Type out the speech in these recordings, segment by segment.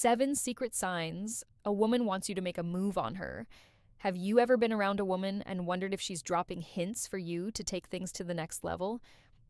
7 secret signs a woman wants you to make a move on her. Have you ever been around a woman and wondered if she's dropping hints for you to take things to the next level?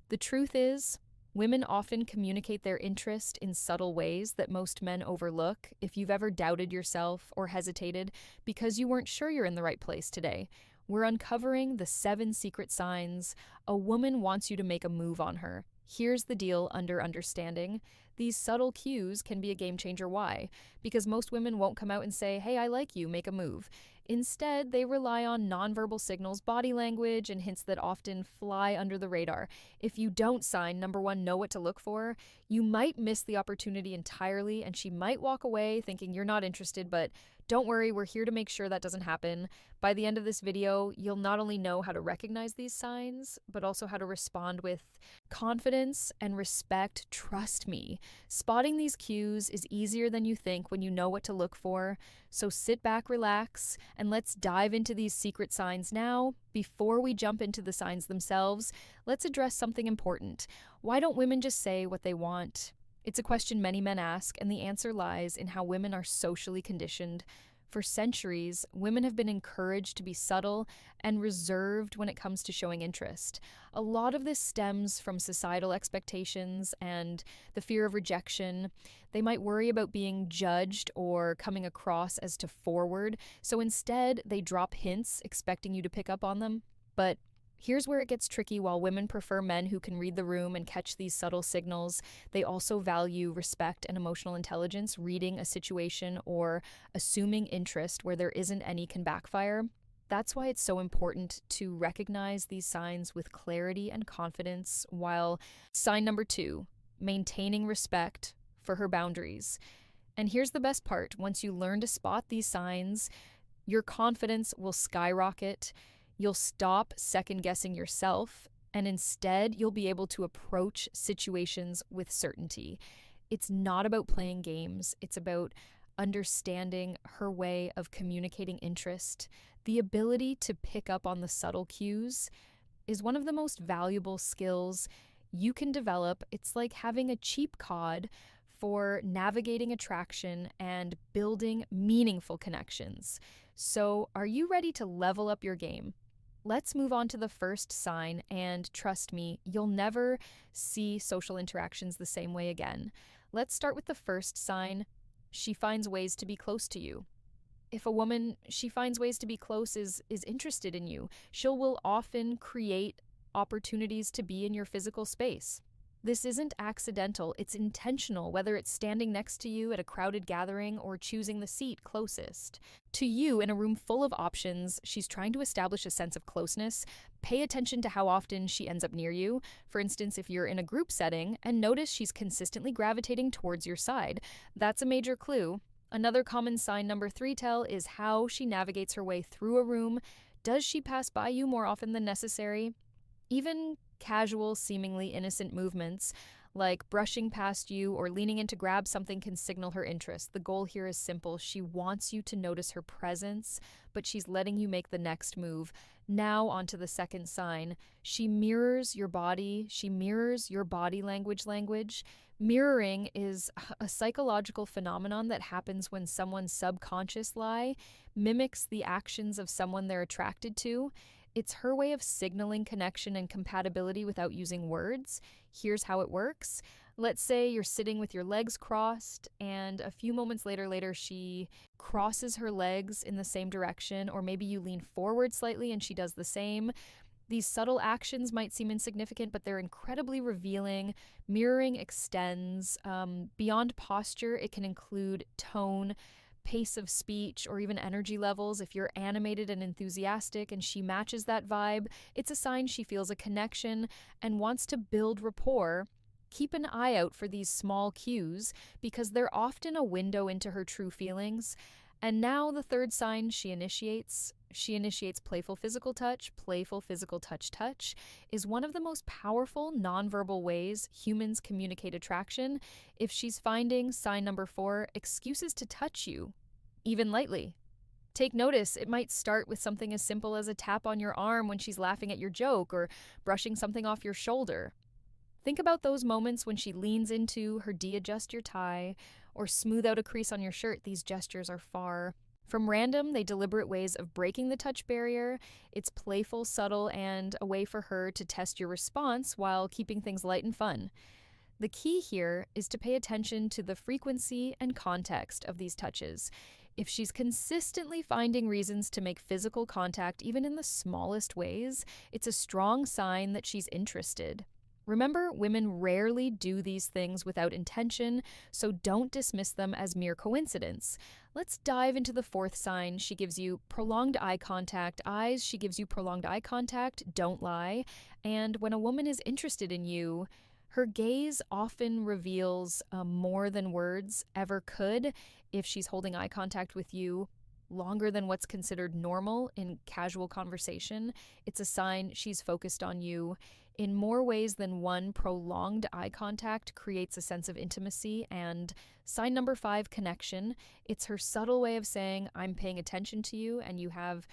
The truth is, women often communicate their interest in subtle ways that most men overlook. If you've ever doubted yourself or hesitated because you weren't sure you're in the right place today, we're uncovering the 7 secret signs a woman wants you to make a move on her. Here's the deal under understanding. These subtle cues can be a game changer. Why? Because most women won't come out and say, "Hey, I like you, make a move." Instead, they rely on nonverbal signals, body language, and hints that often fly under the radar. If you don't sign, number one, know what to look for, you might miss the opportunity entirely, and she might walk away thinking you're not interested, but don't worry, we're here to make sure that doesn't happen. By the end of this video, you'll not only know how to recognize these signs, but also how to respond with confidence and respect. Trust me. Spotting these cues is easier than you think when you know what to look for. So sit back, relax, and let's dive into these secret signs now. Before we jump into the signs themselves, let's address something important. Why don't women just say what they want? It's a question many men ask, and the answer lies in how women are socially conditioned. For centuries, women have been encouraged to be subtle and reserved when it comes to showing interest. A lot of this stems from societal expectations and the fear of rejection. They might worry about being judged or coming across as too forward, so instead they drop hints expecting you to pick up on them. But here's where it gets tricky. While women prefer men who can read the room and catch these subtle signals, they also value respect and emotional intelligence. Reading a situation or assuming interest where there isn't any can backfire. That's why it's so important to recognize these signs with clarity and confidence. While sign number 2, maintaining respect for her boundaries. And here's the best part. Once you learn to spot these signs, your confidence will skyrocket. You'll stop second-guessing yourself, and instead you'll be able to approach situations with certainty. It's not about playing games. It's about understanding her way of communicating interest. The ability to pick up on the subtle cues is one of the most valuable skills you can develop. It's like having a cheap cod for navigating attraction and building meaningful connections. So, are you ready to level up your game? Let's move on to the first sign, and trust me, you'll never see social interactions the same way again. Let's start with the first sign. She finds ways to be close to you. If a woman, she finds ways to be close, is interested in you, will often create opportunities to be in your physical space. This isn't accidental, it's intentional, whether it's standing next to you at a crowded gathering or choosing the seat closest to you in a room full of options. She's trying to establish a sense of closeness. Pay attention to how often she ends up near you. For instance, if you're in a group setting, and notice she's consistently gravitating towards your side. That's a major clue. Another common sign number 3 tell is how she navigates her way through a room. Does she pass by you more often than necessary? Even casual, seemingly innocent movements, like brushing past you or leaning in to grab something, can signal her interest. The goal here is simple. She wants you to notice her presence, but she's letting you make the next move. Now onto the second sign. She mirrors your body. She mirrors your body language. Mirroring is a psychological phenomenon that happens when someone's subconscious lie mimics the actions of someone they're attracted to. It's her way of signaling connection and compatibility without using words. Here's how it works. Let's say you're sitting with your legs crossed, and a few moments later, she crosses her legs in the same direction, or maybe you lean forward slightly and she does the same. These subtle actions might seem insignificant, but they're incredibly revealing. Mirroring extends beyond posture. It can include tone, pace of speech, or even energy levels. If you're animated and enthusiastic and she matches that vibe, it's a sign she feels a connection and wants to build rapport. Keep an eye out for these small cues because they're often a window into her true feelings. And now the third sign she initiates. She initiates playful physical touch. Playful physical touch is one of the most powerful nonverbal ways humans communicate attraction. If she's finding sign number 4, excuses to touch you, even lightly. Take notice, it might start with something as simple as a tap on your arm when she's laughing at your joke or brushing something off your shoulder. Think about those moments when she leans into her de-adjust your tie, or smooth out a crease on your shirt. These gestures are far from random. They deliberate ways of breaking the touch barrier. It's playful, subtle, and a way for her to test your response while keeping things light and fun. The key here is to pay attention to the frequency and context of these touches. If she's consistently finding reasons to make physical contact, even in the smallest ways, it's a strong sign that she's interested. Remember, women rarely do these things without intention, so don't dismiss them as mere coincidence. Let's dive into the fourth sign. She gives you prolonged eye contact. Eyes, she gives you prolonged eye contact, don't lie. And when a woman is interested in you, her gaze often reveals more than words ever could. If she's holding eye contact with you longer than what's considered normal in casual conversation, it's a sign she's focused on you. In more ways than one, prolonged eye contact creates a sense of intimacy. And sign number 5, connection. It's her subtle way of saying, I'm paying attention to you and you have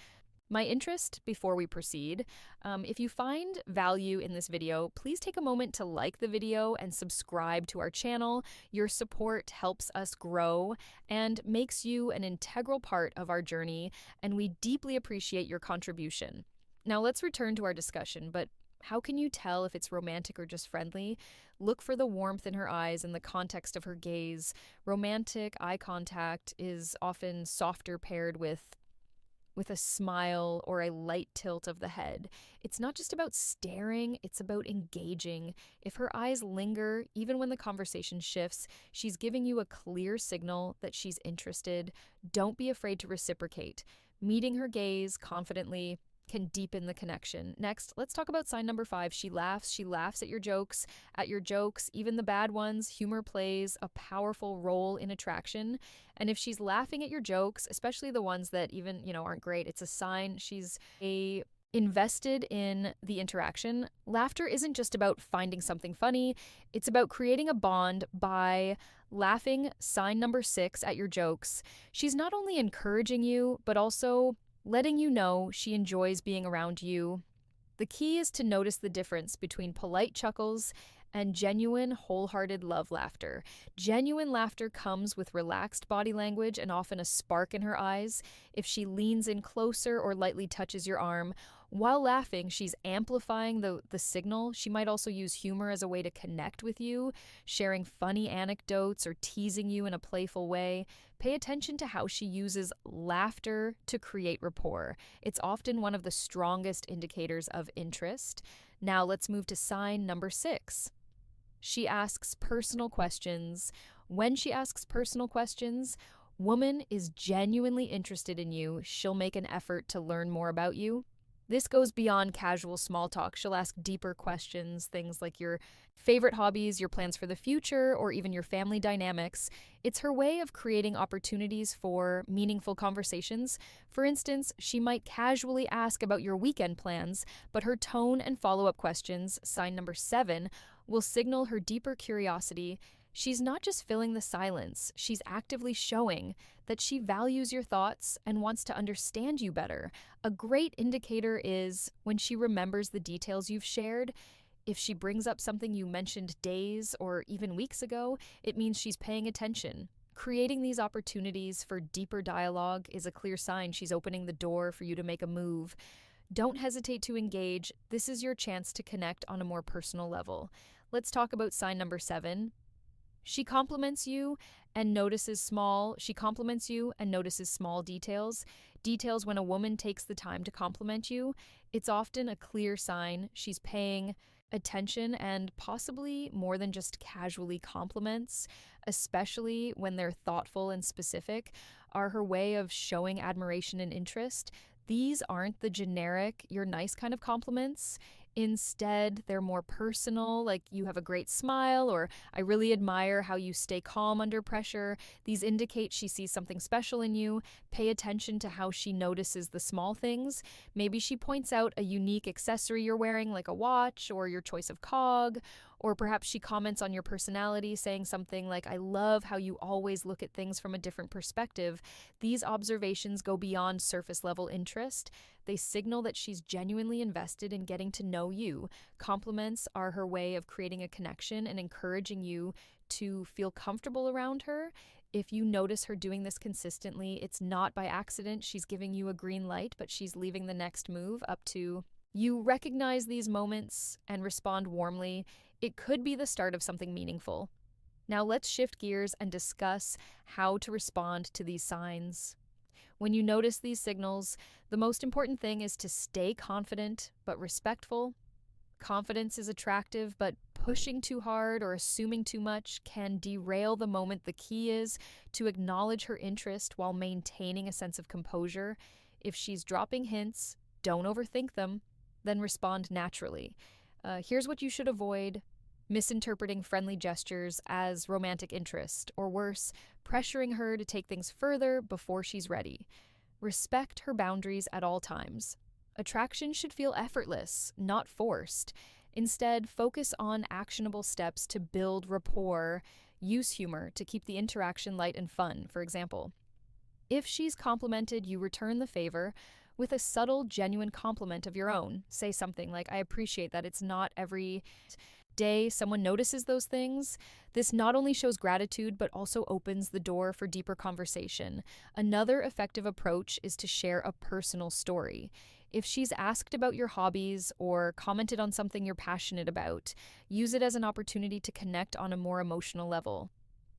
my interest. Before we proceed, if you find value in this video, please take a moment to like the video and subscribe to our channel. Your support helps us grow and makes you an integral part of our journey, and we deeply appreciate your contribution. Now let's return to our discussion, but how can you tell if it's romantic or just friendly? Look for the warmth in her eyes and the context of her gaze. Romantic eye contact is often softer, paired with a smile or a light tilt of the head. It's not just about staring, it's about engaging. If her eyes linger, even when the conversation shifts, she's giving you a clear signal that she's interested. Don't be afraid to reciprocate. Meeting her gaze confidently can deepen the connection. Next, let's talk about sign number 5. She laughs. She laughs at your jokes. Even the bad ones. Humor plays a powerful role in attraction. And if she's laughing at your jokes, especially the ones that even, aren't great, it's a sign she's invested in the interaction. Laughter isn't just about finding something funny. It's about creating a bond by laughing. Sign number 6, at your jokes. She's not only encouraging you, but also letting you know she enjoys being around you. The key is to notice the difference between polite chuckles and genuine, wholehearted love laughter. Genuine laughter comes with relaxed body language and often a spark in her eyes. If she leans in closer or lightly touches your arm, while laughing, she's amplifying the signal. She might also use humor as a way to connect with you, sharing funny anecdotes or teasing you in a playful way. Pay attention to how she uses laughter to create rapport. It's often one of the strongest indicators of interest. Now let's move to sign number 6. She asks personal questions. When she asks personal questions, woman is genuinely interested in you. She'll make an effort to learn more about you. This goes beyond casual small talk. She'll ask deeper questions, things like your favorite hobbies, your plans for the future, or even your family dynamics. It's her way of creating opportunities for meaningful conversations. For instance, she might casually ask about your weekend plans, but her tone and follow-up questions, sign number 7, will signal her deeper curiosity. She's not just filling the silence, she's actively showing that she values your thoughts and wants to understand you better. A great indicator is when she remembers the details you've shared. If she brings up something you mentioned days or even weeks ago, it means she's paying attention. Creating these opportunities for deeper dialogue is a clear sign she's opening the door for you to make a move. Don't hesitate to engage. This is your chance to connect on a more personal level. Let's talk about sign number 7. She compliments you and notices small details. Details when a woman takes the time to compliment you, it's often a clear sign she's paying attention, and possibly more than just casually compliments, especially when they're thoughtful and specific, are her way of showing admiration and interest. These aren't the generic, you're nice kind of compliments. Instead, they're more personal, like you have a great smile, or I really admire how you stay calm under pressure. These indicate she sees something special in you. Pay attention to how she notices the small things. Maybe she points out a unique accessory you're wearing, like a watch, or your choice of cog, or perhaps she comments on your personality, saying something like, I love how you always look at things from a different perspective. These observations go beyond surface level interest. They signal that she's genuinely invested in getting to know you. Compliments are her way of creating a connection and encouraging you to feel comfortable around her. If you notice her doing this consistently, it's not by accident. She's giving you a green light, but she's leaving the next move up to you. Recognize these moments and respond warmly. It could be the start of something meaningful. Now let's shift gears and discuss how to respond to these signs. When you notice these signals, the most important thing is to stay confident but respectful. Confidence is attractive, but pushing too hard or assuming too much can derail the moment. The key is to acknowledge her interest while maintaining a sense of composure. If she's dropping hints, don't overthink them, then respond naturally. Here's what you should avoid: misinterpreting friendly gestures as romantic interest, or worse, pressuring her to take things further before she's ready. Respect her boundaries at all times. Attraction should feel effortless, not forced. Instead, focus on actionable steps to build rapport. Use humor to keep the interaction light and fun, for example. If she's complimented, you return the favor with a subtle, genuine compliment of your own. Say something like, "I appreciate that it's not every day someone notices those things." This not only shows gratitude, but also opens the door for deeper conversation. Another effective approach is to share a personal story. If she's asked about your hobbies or commented on something you're passionate about, use it as an opportunity to connect on a more emotional level.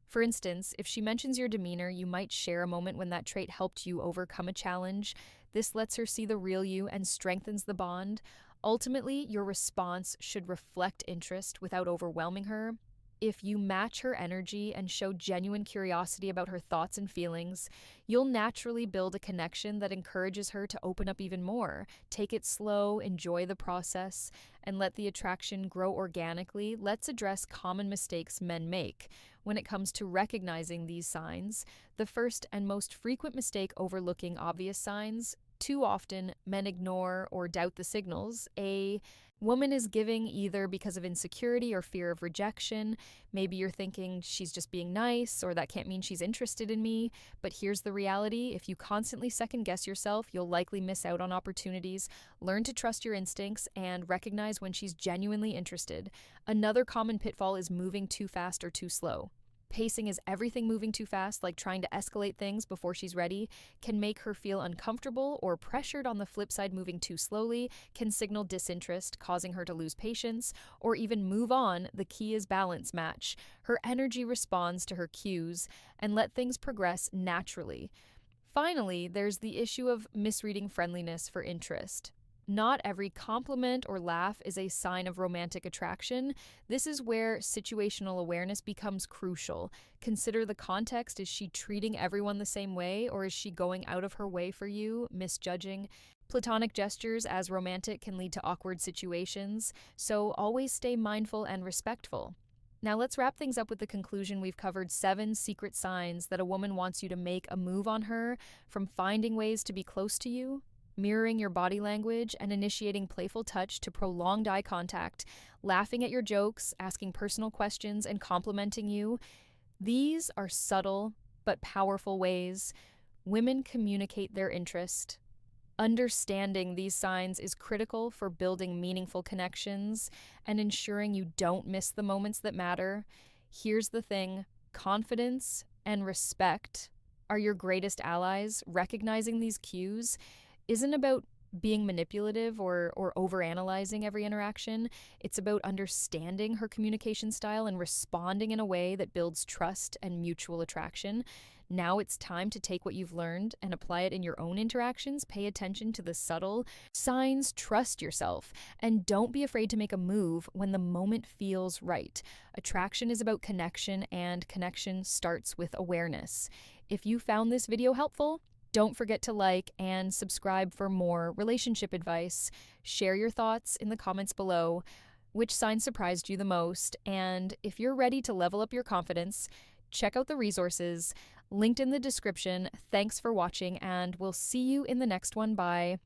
For instance, if she mentions your demeanor, you might share a moment when that trait helped you overcome a challenge. This lets her see the real you and strengthens the bond. Ultimately, your response should reflect interest without overwhelming her. If you match her energy and show genuine curiosity about her thoughts and feelings, you'll naturally build a connection that encourages her to open up even more. Take it slow, enjoy the process, and let the attraction grow organically. Let's address common mistakes men make when it comes to recognizing these signs. The first and most frequent mistake: overlooking obvious signs. Too often, men ignore or doubt the signals a woman is giving, either because of insecurity or fear of rejection. Maybe you're thinking, she's just being nice, or that can't mean she's interested in me. But here's the reality: if you constantly second guess yourself, you'll likely miss out on opportunities. Learn to trust your instincts and recognize when she's genuinely interested. Another common pitfall is moving too fast or too slow. Pacing is everything. Moving too fast, like trying to escalate things before she's ready, can make her feel uncomfortable or pressured. On the flip side, moving too slowly can signal disinterest, causing her to lose patience or even move on. The key is balance. Match her energy, responds to her cues, and let things progress naturally. Finally, there's the issue of misreading friendliness for interest. Not every compliment or laugh is a sign of romantic attraction. This is where situational awareness becomes crucial. Consider the context. Is she treating everyone the same way, or is she going out of her way for you? Misjudging platonic gestures as romantic can lead to awkward situations, so always stay mindful and respectful. Now let's wrap things up with the conclusion. We've covered 7 secret signs that a woman wants you to make a move on her, from finding ways to be close to you, mirroring your body language, and initiating playful touch, to prolonged eye contact, laughing at your jokes, asking personal questions, and complimenting you. These are subtle but powerful ways women communicate their interest. Understanding these signs is critical for building meaningful connections and ensuring you don't miss the moments that matter. Here's the thing: confidence and respect are your greatest allies. Recognizing these cues isn't about being manipulative or overanalyzing every interaction. It's about understanding her communication style and responding in a way that builds trust and mutual attraction. Now it's time to take what you've learned and apply it in your own interactions. Pay attention to the subtle signs, trust yourself, and don't be afraid to make a move when the moment feels right. Attraction is about connection, and connection starts with awareness. If you found this video helpful, don't forget to like and subscribe for more relationship advice. Share your thoughts in the comments below. Which sign surprised you the most? And if you're ready to level up your confidence, check out the resources linked in the description. Thanks for watching, and we'll see you in the next one. Bye.